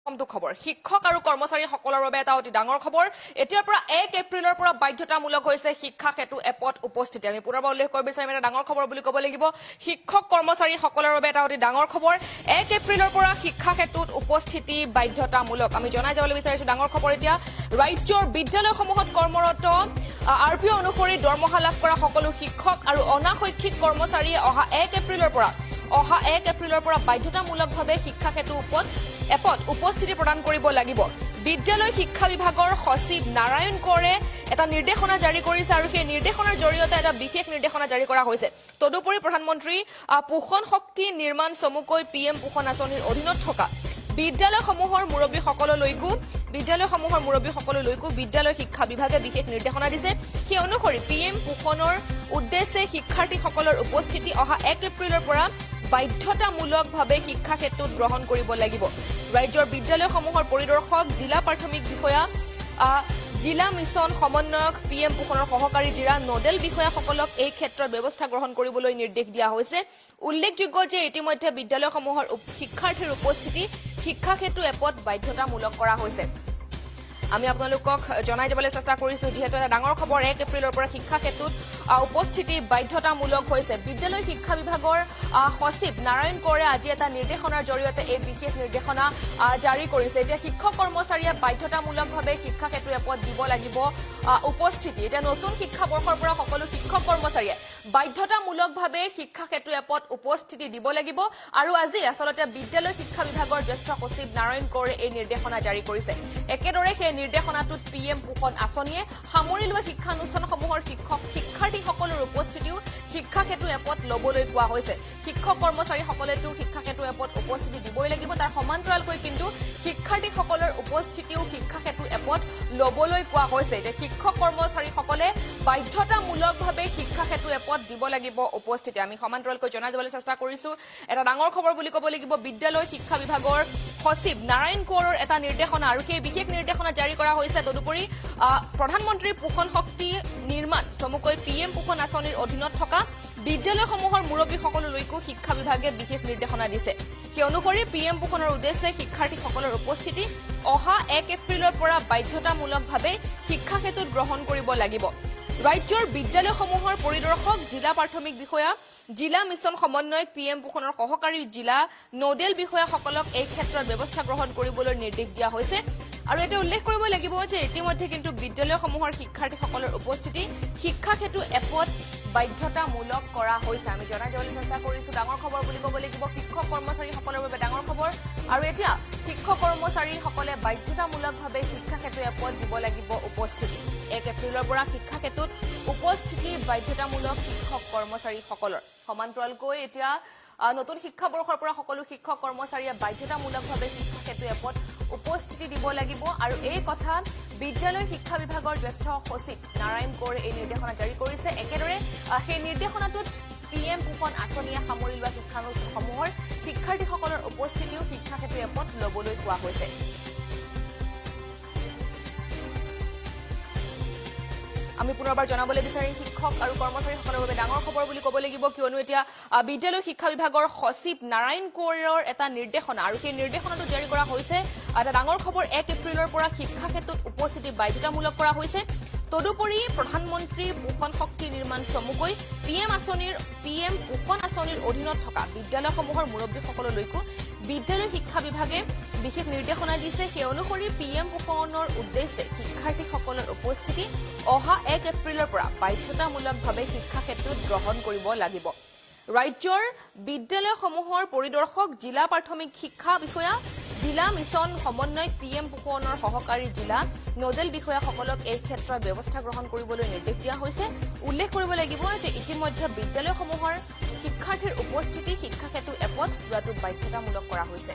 প্ৰথমটো খবৰ শিক্ষক আৰু কৰ্মচাৰী সকলৰ বাবে এটা অতি ডাঙৰ খবৰ এতিয়াৰ পৰা 1 এপ্ৰিলৰ পৰা বাধ্যতামূলক হৈছে শিক্ষা সেতু এপত উপস্থিতি আমি পুনৰবাৰ উল্লেখ কৰিব বিচাৰিম এটা ডাঙৰ খবৰ বুলি ক'ব লাগিব শিক্ষক কৰ্মচাৰী সকলৰ বাবে এটা অতি ডাঙৰ খবৰ 1 এপ্ৰিলৰ পৰা শিক্ষা সেতুত উপস্থিতি বাধ্যতামূলক আমি জনাই যাবলৈ বিচাৰিছো ডাঙৰ খবৰ এতিয়া ৰাজ্যৰ বিদ্যালয়সমূহত কৰ্মৰত আৰপিঅ অনুসৰি দৰমহা লাভ কৰা সকলো শিক্ষক আৰু অনাশৈক্ষিক কৰ্মচাৰীয়ে অহা 1 এপ্ৰিলৰ পৰা বাধ্যতামূলকভাৱে শিক্ষা সেতু এপত উপস্থিতি প্ৰদান কৰিব লাগিব বিদ্যালয় শিক্ষা বিভাগৰ সচিব নাৰায়ণ কোঁৱৰে এটা নিৰ্দেশনা জাৰি কৰিছে আৰু সেই নিৰ্দেশনাৰ জৰিয়তে এটা বিশেষ নিৰ্দেশনা জাৰি কৰা হৈছে তদুপৰি প্ৰধানমন্ত্ৰী পোষণ শক্তি নিৰ্মাণ চমুকৈ পিএম পোষণ আঁচনিৰ অধীনত থকা বিদ্যালয়সমূহৰ মুৰব্বীসকললৈকো বিদ্যালয় শিক্ষা বিভাগে বিশেষ নিৰ্দেশনা দিছে সেই অনুসৰি পিএম পোষণৰ উদ্দেশ্যে শিক্ষাৰ্থীসকলৰ উপস্থিতি অহা 1 এপ্ৰিলৰ পৰা বাধ্যতামূলকভাৱে শিক্ষা ক্ষেত্ৰত গ্ৰহণ কৰিব লাগিব ৰাজ্যৰ বিদ্যালয়সমূহৰ পৰিদৰ্শক জিলা প্ৰাথমিক বিষয়া জিলা মিছন সমন্বয়ক পিএম পোষণৰ সহকাৰী জিলা নোডেল বিষয়াসকলক এই ক্ষেত্ৰত ব্যৱস্থা গ্ৰহণ কৰিবলৈ নিৰ্দেশ দিয়া হৈছে উল্লেখযোগ্য যে ইতিমধ্যে বিদ্যালয়সমূহৰ শিক্ষাৰ্থীৰ উপস্থিতি শিক্ষা ক্ষেত্ৰ এপত বাধ্যতামূলক কৰা হৈছে আমি আপোনালোকক জনাই যাবলৈ চেষ্টা কৰিছো যেহেতু এটা ডাঙৰ খবৰ 1 এপ্ৰিলৰ পৰা শিক্ষা ক্ষেত্ৰত উপস্থিতি বাধ্যতামূলক হৈছে বিদ্যালয় শিক্ষা বিভাগৰ সচিব নাৰায়ণ কোঁৱৰে আজি এটা নিৰ্দেশনাৰ জৰিয়তে এই বিশেষ নিৰ্দেশনা জাৰি কৰিছে এতিয়া শিক্ষক কৰ্মচাৰীয়ে বাধ্যতামূলকভাৱে শিক্ষা ক্ষেত্ৰ এপত দিব লাগিব উপস্থিতি এটা নতুন শিক্ষা বৰ্ষৰ পৰা সকলো শিক্ষক কৰ্মচাৰীয়ে বাধ্যতামূলকভাৱে শিক্ষা ক্ষেত্ৰ এপত উপস্থিতি দিব লাগিব আৰু আজি আসলতে বিদ্যালয় শিক্ষা বিভাগৰ জ্যেষ্ঠ সচিব নাৰায়ণ কোঁৱৰে এই নিৰ্দেশনা জাৰি কৰিছে একেদৰে সেই নিৰ্দেশনাটোত পিএম পোষণ আঁচনিয়ে সামৰি লোৱা শিক্ষানুষ্ঠানসমূহৰ শিক্ষাৰ্থীসকলৰ উপস্থিতিও শিক্ষা ক্ষেত্ৰ এপত লবলৈ কোৱা হৈছে শিক্ষক কৰ্মচাৰীসকলেতো শিক্ষা ক্ষেত্ৰ এপত উপস্থিতি দিবই লাগিব তাৰ সমান্তৰালকৈ কিন্তু শিক্ষাৰ্থীসকলৰ উপস্থিতিও শিক্ষা ক্ষেত্ৰ এপত লবলৈ কোৱা হৈছে যে শিক্ষক কৰ্মচাৰীসকলে বাধ্যতামূলকভাৱে শিক্ষা ক্ষেত্ৰ এপত দিব লাগিব উপস্থিতি আমি সমান্তৰালকৈ জনাই যাবলৈ চেষ্টা কৰিছো এটা ডাঙৰ খবৰ বুলি ক'ব লাগিব বিদ্যালয় শিক্ষা বিভাগৰ সচিব নাৰায়ণ কোঁৱৰৰ এটা নিৰ্দেশনা আৰু সেই বিশেষ নিৰ্দেশনা জাৰি কৰা হৈছে তদুপৰি প্ৰধানমন্ত্ৰী পোষণ শক্তি নিৰ্মাণ চমুকৈ পিএম পোষণ আঁচনিৰ অধীনত থকা বিদ্যালয়সমূহৰ মুৰব্বীসকললৈকো শিক্ষা বিভাগে বিশেষ নিৰ্দেশনা দিছে সেই অনুসৰি পিএম পোষণৰ উদ্দেশ্যে শিক্ষাৰ্থীসকলৰ উপস্থিতি অহা 1 এপ্ৰিলৰ পৰা বাধ্যতামূলকভাৱে শিক্ষা ক্ষেত্ৰত গ্ৰহণ কৰিব লাগিব ৰাজ্যৰ বিদ্যালয়সমূহৰ পৰিদৰ্শক জিলা প্ৰাথমিক বিষয়া জিলা মিছন সমন্বয়ক পিএম পোষণৰ সহকাৰী জিলা নোডেল বিষয়াসকলক এই ক্ষেত্ৰত ব্যৱস্থা গ্ৰহণ কৰিবলৈ নিৰ্দেশ দিয়া হৈছে আৰু এটা উল্লেখ কৰিব লাগিব যে ইতিমধ্যে কিন্তু বিদ্যালয়সমূহৰ শিক্ষাৰ্থীসকলৰ উপস্থিতি শিক্ষা ক্ষেত্ৰ এপত বাধ্যতামূলক কৰা হৈছে আমি জনাই যাবলৈ চেষ্টা কৰিছো ডাঙৰ খবৰ বুলি ক'ব লাগিব শিক্ষক কৰ্মচাৰীসকলৰ বাবে ডাঙৰ খবৰ আৰু এতিয়া শিক্ষক কৰ্মচাৰীসকলে বাধ্যতামূলকভাৱে শিক্ষা ক্ষেত্ৰ এপত দিব লাগিব উপস্থিতি 1 এপ্ৰিলৰ পৰা শিক্ষা ক্ষেত্ৰত উপস্থিতি বাধ্যতামূলক শিক্ষক কৰ্মচাৰীসকলৰ সমান্তৰালকৈ এতিয়া নতুন শিক্ষা বৰ্ষৰ পৰা সকলো শিক্ষক কৰ্মচাৰীয়ে বাধ্যতামূলকভাৱে শিক্ষা ক্ষেত্ৰ এপত উপস্থিতি দিব লাগিব আৰু এই কথা বিদ্যালয় শিক্ষা বিভাগৰ জ্যেষ্ঠ সচিব নাৰায়ণ কোঁৱৰে এই নিৰ্দেশনা জাৰি কৰিছে একেদৰে সেই নিৰ্দেশনাটোত পিএম পোষণ আঁচনিয়ে সামৰি লোৱা শিক্ষানুষ্ঠানসমূহৰ শিক্ষাৰ্থীসকলৰ উপস্থিতিও শিক্ষা ক্ষেত্ৰ এপত লবলৈ কোৱা হৈছে আমি পুনৰবাৰ জনাবলৈ বিচাৰিম শিক্ষক আৰু কৰ্মচাৰীসকলৰ বাবে ডাঙৰ খবৰ বুলি ক'ব লাগিব কিয়নো এতিয়া বিদ্যালয় শিক্ষা বিভাগৰ সচিব নাৰায়ণ কোঁৱৰৰ এটা নিৰ্দেশনা আৰু সেই নিৰ্দেশনাটো জাৰি কৰা হৈছে এটা ডাঙৰ খবৰ 1 এপ্ৰিলৰ পৰা শিক্ষা ক্ষেত্ৰত উপস্থিতি বাধ্যতামূলক কৰা হৈছে তদুপৰি প্ৰধানমন্ত্ৰী পোষণ শক্তি নিৰ্মাণ চমুকৈ পিএম পোষণ আঁচনিৰ অধীনত থকা বিদ্যালয়সমূহৰ মুৰব্বীসকললৈকো বিদ্যালয় শিক্ষা বিভাগে বিশেষ নিৰ্দেশনা দিছে সেই অনুসৰি পিএম পোষণৰ উদ্দেশ্যে শিক্ষাৰ্থীসকলৰ উপস্থিতি অহা 1 এপ্ৰিলৰ পৰা বাধ্যতামূলকভাৱে শিক্ষা ক্ষেত্ৰত গ্ৰহণ কৰিব লাগিব ৰাজ্যৰ বিদ্যালয়সমূহৰ পৰিদৰ্শক জিলা প্ৰাথমিক শিক্ষা বিষয়া জিলা মিছন সমন্বয়ক পিএম পোষণৰ সহকাৰী জিলা নোডেল বিষয়াসকলক এই ক্ষেত্ৰত ব্যৱস্থা গ্ৰহণ কৰিবলৈ নিৰ্দেশ দিয়া হৈছে উল্লেখ কৰিব লাগিব যে ইতিমধ্যে বিদ্যালয়সমূহৰ শিক্ষাৰ্থীৰ উপস্থিতি শিক্ষা ক্ষেত্ৰ এপত লোৱাটো বাধ্যতামূলক কৰা হৈছে